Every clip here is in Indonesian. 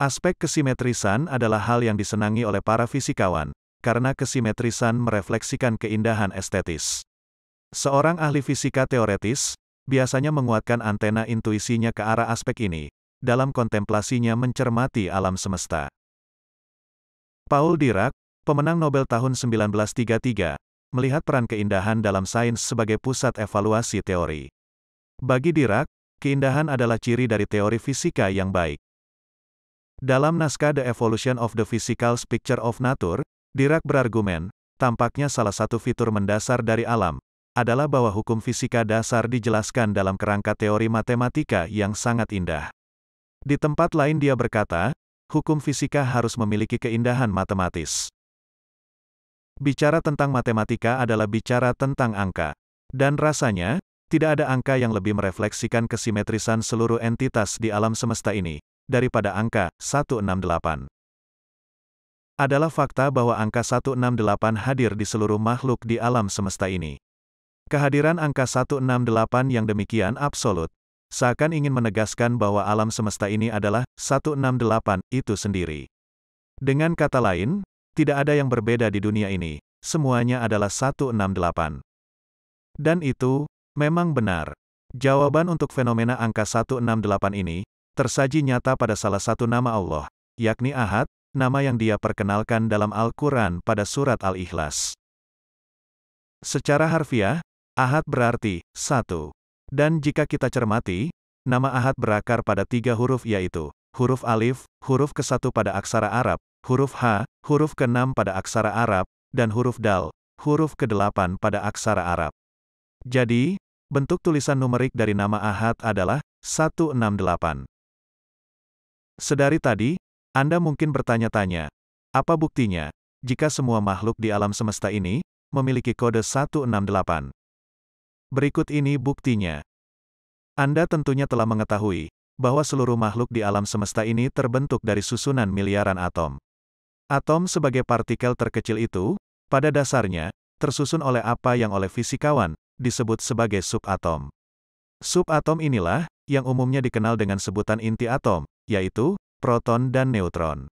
Aspek kesimetrisan adalah hal yang disenangi oleh para fisikawan, karena kesimetrisan merefleksikan keindahan estetis. Seorang ahli fisika teoretis, biasanya menguatkan antena intuisinya ke arah aspek ini, dalam kontemplasinya mencermati alam semesta. Paul Dirac, pemenang Nobel tahun 1933, melihat peran keindahan dalam sains sebagai pusat evaluasi teori. Bagi Dirac, keindahan adalah ciri dari teori fisika yang baik. Dalam naskah The Evolution of the Physical Picture of Nature, Dirac berargumen, tampaknya salah satu fitur mendasar dari alam, adalah bahwa hukum fisika dasar dijelaskan dalam kerangka teori matematika yang sangat indah. Di tempat lain dia berkata, hukum fisika harus memiliki keindahan matematis. Bicara tentang matematika adalah bicara tentang angka. Dan rasanya, tidak ada angka yang lebih merefleksikan kesimetrisan seluruh entitas di alam semesta ini, daripada angka 168. Adalah fakta bahwa angka 168 hadir di seluruh makhluk di alam semesta ini. Kehadiran angka 168 yang demikian absolut, seakan ingin menegaskan bahwa alam semesta ini adalah 168 itu sendiri. Dengan kata lain, tidak ada yang berbeda di dunia ini, semuanya adalah 168. Dan itu, memang benar. Jawaban untuk fenomena angka 168 ini, tersaji nyata pada salah satu nama Allah, yakni Ahad, nama yang dia perkenalkan dalam Al-Quran pada surat Al-Ikhlas. Secara harfiah, Ahad berarti, satu. Dan jika kita cermati, nama Ahad berakar pada 3 huruf yaitu, huruf Alif, huruf ke-1 pada aksara Arab, huruf H, huruf ke-6 pada aksara Arab, dan huruf Dal, huruf ke-8 pada aksara Arab. Jadi, bentuk tulisan numerik dari nama Ahad adalah 168. Sedari tadi, Anda mungkin bertanya-tanya, apa buktinya, jika semua makhluk di alam semesta ini, memiliki kode 168? Berikut ini buktinya. Anda tentunya telah mengetahui, bahwa seluruh makhluk di alam semesta ini terbentuk dari susunan miliaran atom. Atom sebagai partikel terkecil itu, pada dasarnya, tersusun oleh apa yang oleh fisikawan, disebut sebagai subatom. Subatom inilah, yang umumnya dikenal dengan sebutan inti atom, yaitu, proton dan neutron.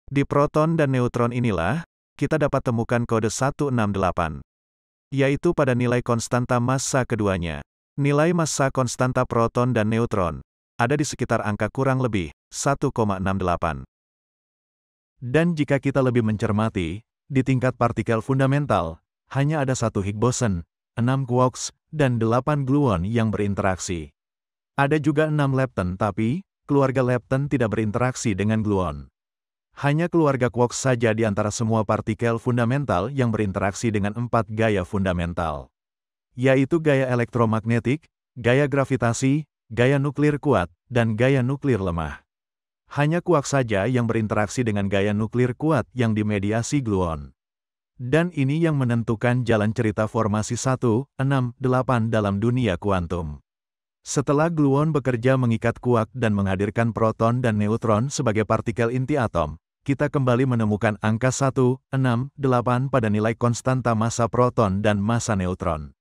Di proton dan neutron inilah, kita dapat temukan kode 168. Yaitu pada nilai konstanta massa keduanya. Nilai massa konstanta proton dan neutron, ada di sekitar angka kurang lebih, 1,68. Dan jika kita lebih mencermati, di tingkat partikel fundamental, hanya ada 1 Higgs boson, 6 quarks, dan 8 gluon yang berinteraksi. Ada juga 6 lepton tapi, keluarga lepton tidak berinteraksi dengan gluon. Hanya keluarga quarks saja di antara semua partikel fundamental yang berinteraksi dengan 4 gaya fundamental. Yaitu gaya elektromagnetik, gaya gravitasi, gaya nuklir kuat, dan gaya nuklir lemah. Hanya quarks saja yang berinteraksi dengan gaya nuklir kuat yang dimediasi gluon. Dan ini yang menentukan jalan cerita formasi 1, 6, 8 dalam dunia kuantum. Setelah gluon bekerja mengikat kuark dan menghadirkan proton dan neutron sebagai partikel inti atom, kita kembali menemukan angka 1, 6, 8 pada nilai konstanta massa proton dan massa neutron.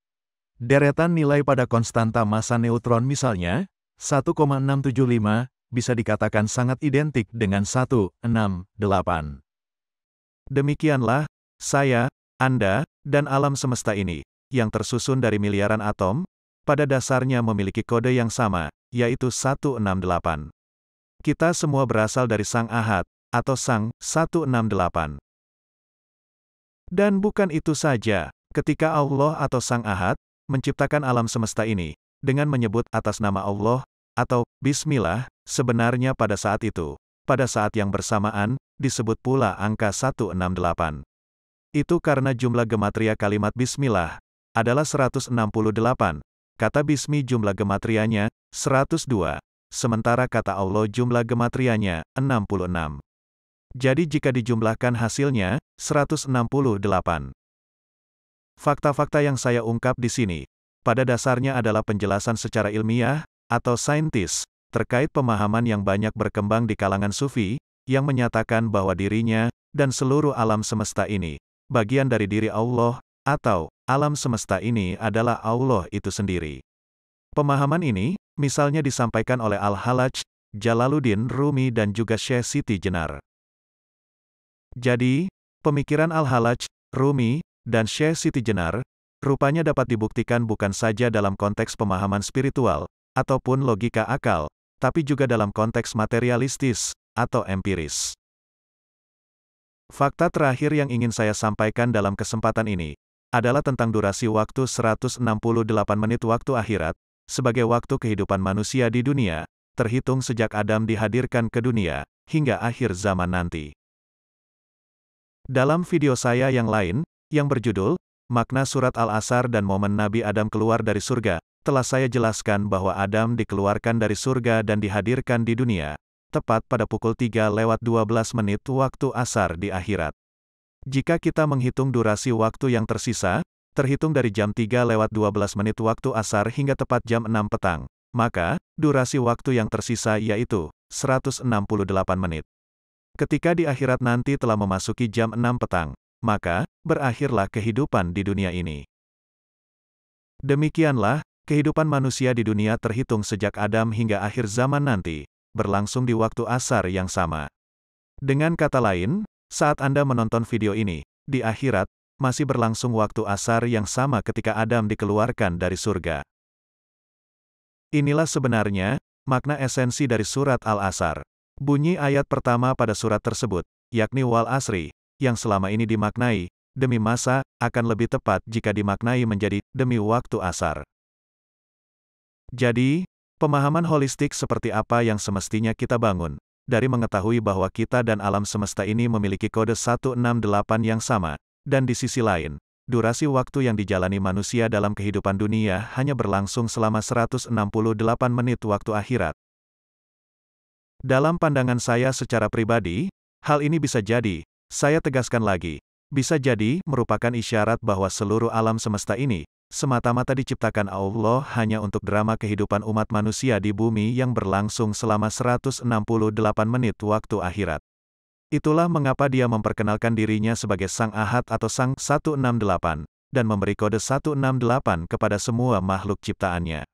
Deretan nilai pada konstanta massa neutron misalnya, 1,675, bisa dikatakan sangat identik dengan 1, 6, 8. Demikianlah, saya, Anda, dan alam semesta ini, yang tersusun dari miliaran atom, pada dasarnya memiliki kode yang sama, yaitu 168. Kita semua berasal dari Sang Ahad, atau Sang 168. Dan bukan itu saja, ketika Allah atau Sang Ahad, menciptakan alam semesta ini, dengan menyebut atas nama Allah, atau Bismillah, sebenarnya pada saat itu, pada saat yang bersamaan, disebut pula angka 168. Itu karena jumlah gematria kalimat Bismillah, adalah 168. Kata Bismi jumlah gematrianya, 102, sementara kata Allah jumlah gematrianya, 66. Jadi jika dijumlahkan hasilnya, 168. Fakta-fakta yang saya ungkap di sini, pada dasarnya adalah penjelasan secara ilmiah, atau saintis, terkait pemahaman yang banyak berkembang di kalangan sufi, yang menyatakan bahwa dirinya, dan seluruh alam semesta ini, bagian dari diri Allah, atau, alam semesta ini adalah Allah itu sendiri. Pemahaman ini, misalnya disampaikan oleh Al-Hallaj, Jalaluddin Rumi dan juga Syekh Siti Jenar. Jadi, pemikiran Al-Hallaj, Rumi, dan Syekh Siti Jenar, rupanya dapat dibuktikan bukan saja dalam konteks pemahaman spiritual, ataupun logika akal, tapi juga dalam konteks materialistis, atau empiris. Fakta terakhir yang ingin saya sampaikan dalam kesempatan ini, adalah tentang durasi waktu 168 menit waktu akhirat, sebagai waktu kehidupan manusia di dunia, terhitung sejak Adam dihadirkan ke dunia, hingga akhir zaman nanti. Dalam video saya yang lain, yang berjudul, Makna Surat Al-Asr dan Momen Nabi Adam Keluar dari Surga, telah saya jelaskan bahwa Adam dikeluarkan dari surga dan dihadirkan di dunia, tepat pada pukul 3:12 waktu asar di akhirat. Jika kita menghitung durasi waktu yang tersisa, terhitung dari jam 3:12 waktu asar hingga tepat jam 6 petang, maka, durasi waktu yang tersisa yaitu 168 menit. Ketika di akhirat nanti telah memasuki jam 6 petang, maka, berakhirlah kehidupan di dunia ini. Demikianlah, kehidupan manusia di dunia terhitung sejak Adam hingga akhir zaman nanti, berlangsung di waktu asar yang sama. Dengan kata lain, saat Anda menonton video ini, di akhirat, masih berlangsung waktu asar yang sama ketika Adam dikeluarkan dari surga. Inilah sebenarnya, makna esensi dari surat Al-Asr. Bunyi ayat pertama pada surat tersebut, yakni wal asri, yang selama ini dimaknai, demi masa, akan lebih tepat jika dimaknai menjadi, demi waktu asar. Jadi, pemahaman holistik seperti apa yang semestinya kita bangun, dari mengetahui bahwa kita dan alam semesta ini memiliki kode 168 yang sama, dan di sisi lain, durasi waktu yang dijalani manusia dalam kehidupan dunia hanya berlangsung selama 168 menit waktu akhirat. Dalam pandangan saya secara pribadi, hal ini bisa jadi, saya tegaskan lagi, bisa jadi merupakan isyarat bahwa seluruh alam semesta ini, semata-mata diciptakan Allah hanya untuk drama kehidupan umat manusia di bumi yang berlangsung selama 168 menit waktu akhirat. Itulah mengapa dia memperkenalkan dirinya sebagai Sang Ahad atau Sang 168, dan memberi kode 168 kepada semua makhluk ciptaannya.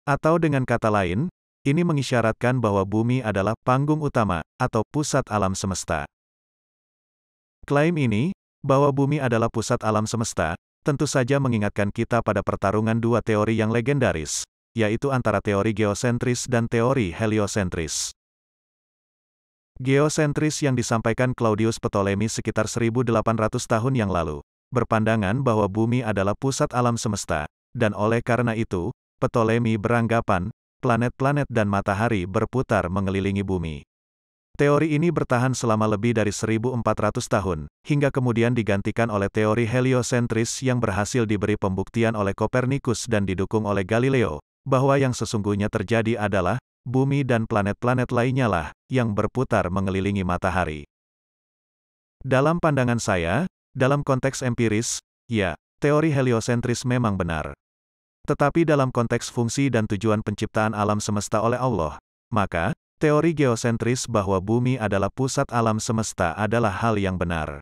Atau dengan kata lain, ini mengisyaratkan bahwa bumi adalah panggung utama, atau pusat alam semesta. Klaim ini, bahwa bumi adalah pusat alam semesta, tentu saja mengingatkan kita pada pertarungan dua teori yang legendaris, yaitu antara teori geosentris dan teori heliosentris. Geosentris yang disampaikan Claudius Ptolemy sekitar 1800 tahun yang lalu, berpandangan bahwa bumi adalah pusat alam semesta, dan oleh karena itu, Ptolemy beranggapan, planet-planet dan matahari berputar mengelilingi bumi. Teori ini bertahan selama lebih dari 1400 tahun, hingga kemudian digantikan oleh teori heliosentris yang berhasil diberi pembuktian oleh Kopernikus dan didukung oleh Galileo, bahwa yang sesungguhnya terjadi adalah, bumi dan planet-planet lainnya lah, yang berputar mengelilingi matahari. Dalam pandangan saya, dalam konteks empiris, ya, teori heliosentris memang benar. Tetapi dalam konteks fungsi dan tujuan penciptaan alam semesta oleh Allah, maka, teori geosentris bahwa bumi adalah pusat alam semesta adalah hal yang benar.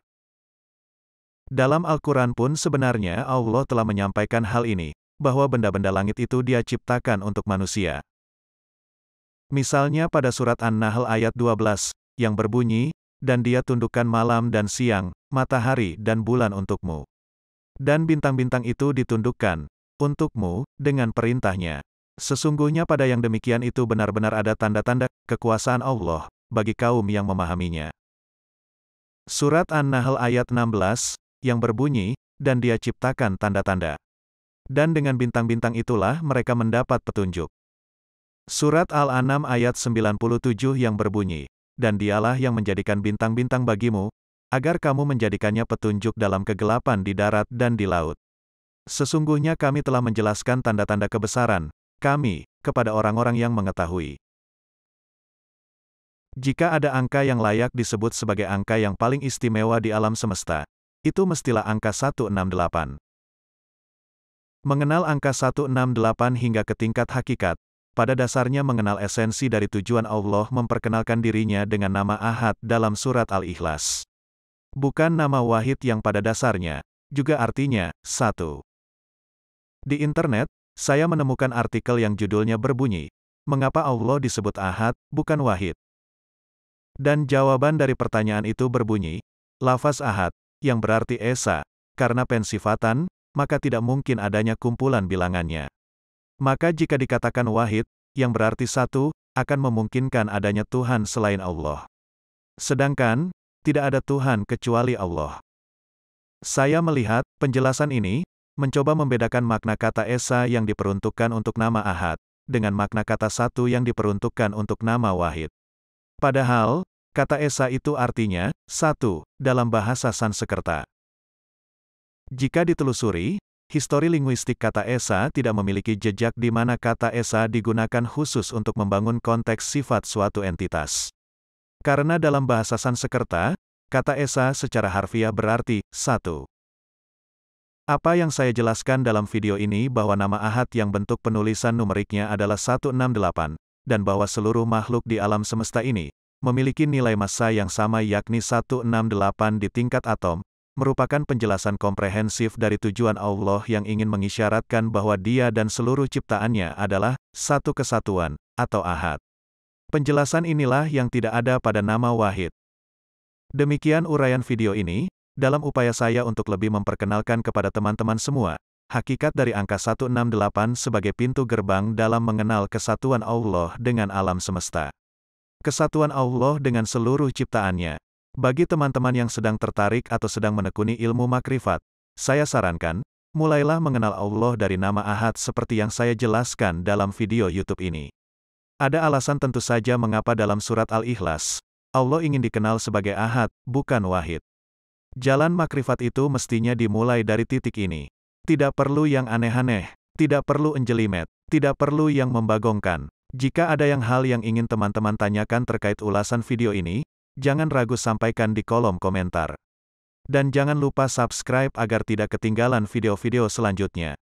Dalam Al-Quran pun sebenarnya Allah telah menyampaikan hal ini, bahwa benda-benda langit itu Dia ciptakan untuk manusia. Misalnya pada surat An-Nahl ayat 12, yang berbunyi, dan Dia tundukkan malam dan siang, matahari dan bulan untukmu. Dan bintang-bintang itu ditundukkan untukmu, dengan perintahnya. Sesungguhnya pada yang demikian itu benar-benar ada tanda-tanda kekuasaan Allah, bagi kaum yang memahaminya. Surat An-Nahl ayat 16, yang berbunyi, dan Dia ciptakan tanda-tanda. Dan dengan bintang-bintang itulah mereka mendapat petunjuk. Surat Al-An'am ayat 97 yang berbunyi, dan Dialah yang menjadikan bintang-bintang bagimu, agar kamu menjadikannya petunjuk dalam kegelapan di darat dan di laut. Sesungguhnya kami telah menjelaskan tanda-tanda kebesaran kami kepada orang-orang yang mengetahui. Jika ada angka yang layak disebut sebagai angka yang paling istimewa di alam semesta, itu mestilah angka 168. Mengenal angka 168 hingga ke tingkat hakikat, pada dasarnya mengenal esensi dari tujuan Allah memperkenalkan dirinya dengan nama Ahad dalam surat Al-Ikhlas. Bukan nama Wahid yang pada dasarnya, juga artinya, satu. Di internet, saya menemukan artikel yang judulnya berbunyi, mengapa Allah disebut Ahad, bukan Wahid? Dan jawaban dari pertanyaan itu berbunyi, lafaz Ahad, yang berarti Esa, karena pensifatan, maka tidak mungkin adanya kumpulan bilangannya. Maka jika dikatakan Wahid, yang berarti satu, akan memungkinkan adanya Tuhan selain Allah. Sedangkan, tidak ada Tuhan kecuali Allah. Saya melihat, penjelasan ini, mencoba membedakan makna kata Esa yang diperuntukkan untuk nama Ahad, dengan makna kata satu yang diperuntukkan untuk nama Wahid. Padahal, kata Esa itu artinya, satu, dalam bahasa Sanskerta. Jika ditelusuri, histori linguistik kata Esa tidak memiliki jejak di mana kata Esa digunakan khusus untuk membangun konteks sifat suatu entitas. Karena dalam bahasa Sanskerta, kata Esa secara harfiah berarti, satu. Apa yang saya jelaskan dalam video ini bahwa nama Ahad yang bentuk penulisan numeriknya adalah 168, dan bahwa seluruh makhluk di alam semesta ini, memiliki nilai massa yang sama yakni 168 di tingkat atom, merupakan penjelasan komprehensif dari tujuan Allah yang ingin mengisyaratkan bahwa Dia dan seluruh ciptaannya adalah satu kesatuan, atau Ahad. Penjelasan inilah yang tidak ada pada nama Wahid. Demikian uraian video ini, dalam upaya saya untuk lebih memperkenalkan kepada teman-teman semua, hakikat dari angka 168 sebagai pintu gerbang dalam mengenal kesatuan Allah dengan alam semesta. Kesatuan Allah dengan seluruh ciptaannya. Bagi teman-teman yang sedang tertarik atau sedang menekuni ilmu makrifat, saya sarankan, mulailah mengenal Allah dari nama Ahad seperti yang saya jelaskan dalam video YouTube ini. Ada alasan tentu saja mengapa dalam surat Al-Ikhlas, Allah ingin dikenal sebagai Ahad, bukan Wahid. Jalan makrifat itu mestinya dimulai dari titik ini. Tidak perlu yang aneh-aneh, tidak perlu enjelimet, tidak perlu yang membagongkan. Jika ada hal yang ingin teman-teman tanyakan terkait ulasan video ini, jangan ragu sampaikan di kolom komentar. Dan jangan lupa subscribe agar tidak ketinggalan video-video selanjutnya.